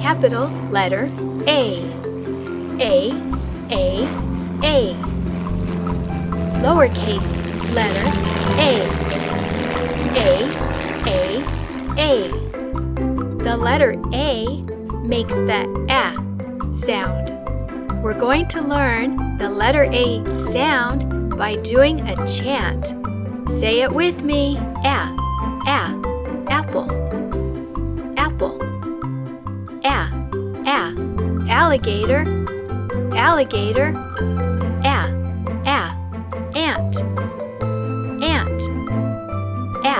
capital letter A. A, A, A. Lowercase letter A. A, A, A. The letter A makes the A sound. We're going to learn the letter A sound by doing a chant. Say it with me. A, apple, apple. A, alligator, alligator. A, ant, ant. A,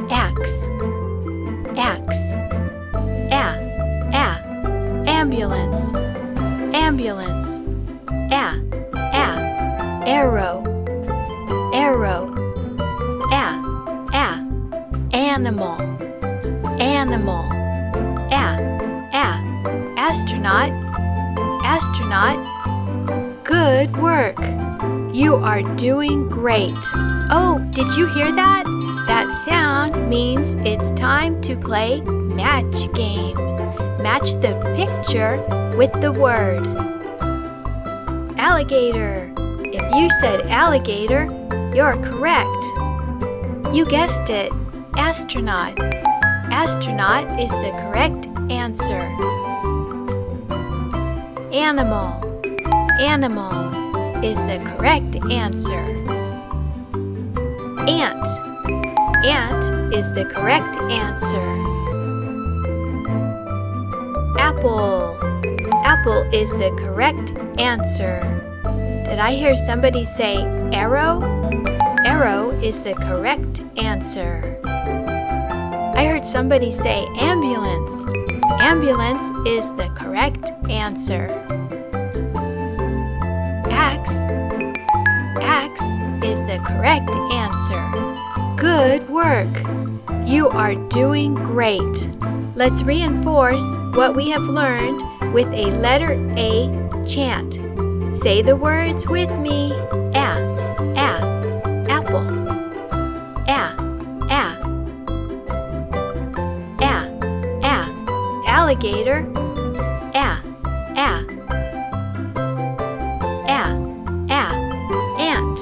axe, axe. A, ambulance, ambulance. A, arrow, arrow. A, animal, animal. A, astronaut, astronaut. Good work! You are doing great. Oh, did you hear that? That sound means it's time to play match game. Match the picture with the word. Alligator. If you said alligator, you're correct. You guessed it. Astronaut. Astronaut is the correct answer. Animal. Animal is the correct answer. Ant. Ant is the correct answer. Apple. Apple is the correct answer. Did I hear somebody say arrow? Arrow is the correct answer. I heard somebody say ambulance. Ambulance is the correct answer. Axe. Axe is the correct answer. Good work! You are doing great. Let's reinforce what we have learned with a letter A chant. Say the words with me. A, apple. A, alligator. A, ant.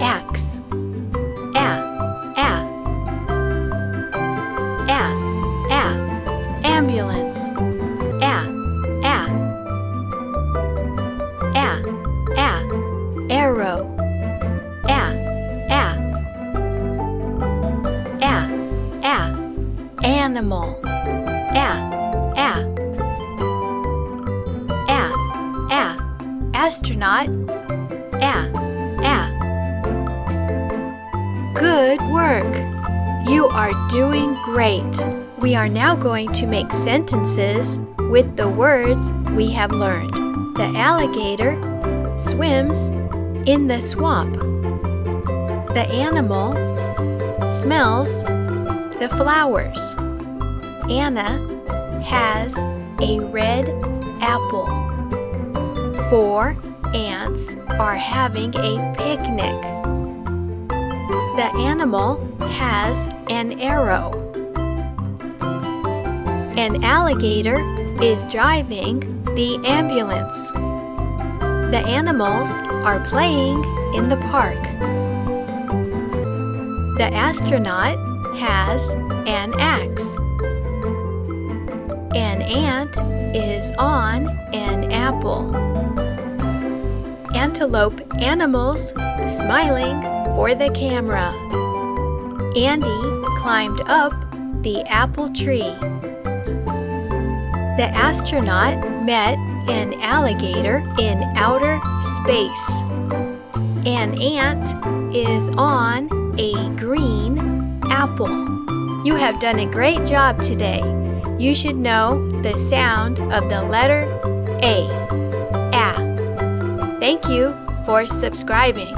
Axe. Ambulance. Arrow. Animal. Astronaut. Good work! You are doing great. We are now going to make sentences with the words we have learned. The alligator swims in the swamp. The animal smells the flowers. Anna has a red apple. 4 ants are having a picnic. The animal has an arrow. An alligator is driving the ambulance. The animals are playing in the park. The astronaut has an axe. An ant is on an apple. Antelope animals smiling for the camera. Andy climbed up the apple tree. The astronaut met an alligator in outer space. An ant is on a green apple. You have done a great job today. You should know the sound of the letter A. Thank you for subscribing.